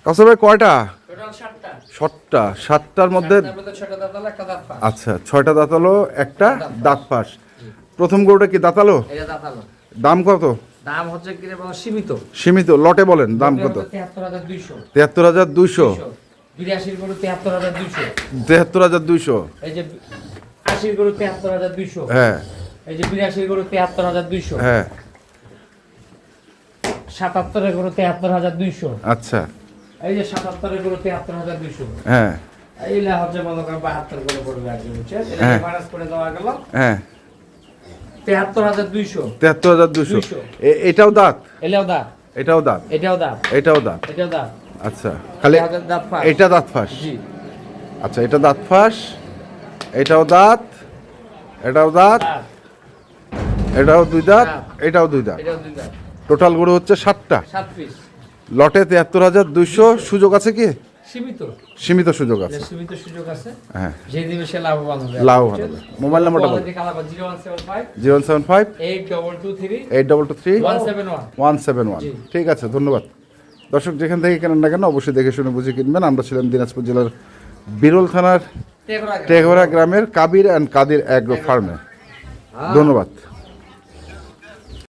কাউসার ভাই কয়টা? টোটাল 7টা। 7টা। 7টার মধ্যে 6টা দাঁতালো, একটা দাঁত ফাঁস। আচ্ছা 6টা দাঁতালো, একটা দাঁত ফাঁস। প্রথম গরুটা কি দাঁতালো? এটা দাঁতালো। দাম কত? দাম হচ্ছে কি রে বাবা, সীমিত। সীমিত, লটে বলেন দাম কত? 73200। 73200। 82 গরু 73200। 73200। এই যে 80 গরু 73200। হ্যাঁ এই যে 82 গরু 73200। হ্যাঁ 77 গরু 73200। আচ্ছা এই যে 77 গরু 73200। হ্যাঁ এইলা হচ্ছে মনে করেন 72 গরু পড়বে একজন, বুঝছেন? এটা হ্যাঁ। মাইনাস করে দেওয়া গেল হ্যাঁ 73200। 73200। এটাও দাঁত? এলাও দাঁত, এটাও দাঁত? এটাও দাঁত, এটাও দাঁত? এটাও দাঁত। আচ্ছা খালি এটা দাঁত ফাঁস। এটা দাঁত ফাঁস? জি। আচ্ছা এটা দাঁত ফাঁস, এটাও দাঁত, এটাও দাঁত, দাঁত, এটাও দুই দাঁত, দাঁত। এটাও দুই দাঁত। এটাও দুই দাঁত। টোটাল গরু হচ্ছে 7টা। 7 পিস। লটে 73200। সুযোগ আছে কি? সীমিত। সীমিত সুযোগ আছে। সীমিত সুযোগ আছে। হ্যাঁ যে দিবে সে লাভবান হবে। লাভবান হবে। মোবাইল নাম্বারটা বলুন। 0175 075 8223 8223 171। 171। জি। ঠিক আছে, ধন্যবাদ। দর্শক যেখান থেকে কেনেন না কেন অবশ্যই দেখে শুনে বুঝে কিনবেন। আমরা ছিলাম দিনাজপুর জেলার বিরল থানার টেঘরা গ্রামের কাবির অ্যান্ড কাদির অ্যাগ্রো ফার্মে। ধন্যবাদ।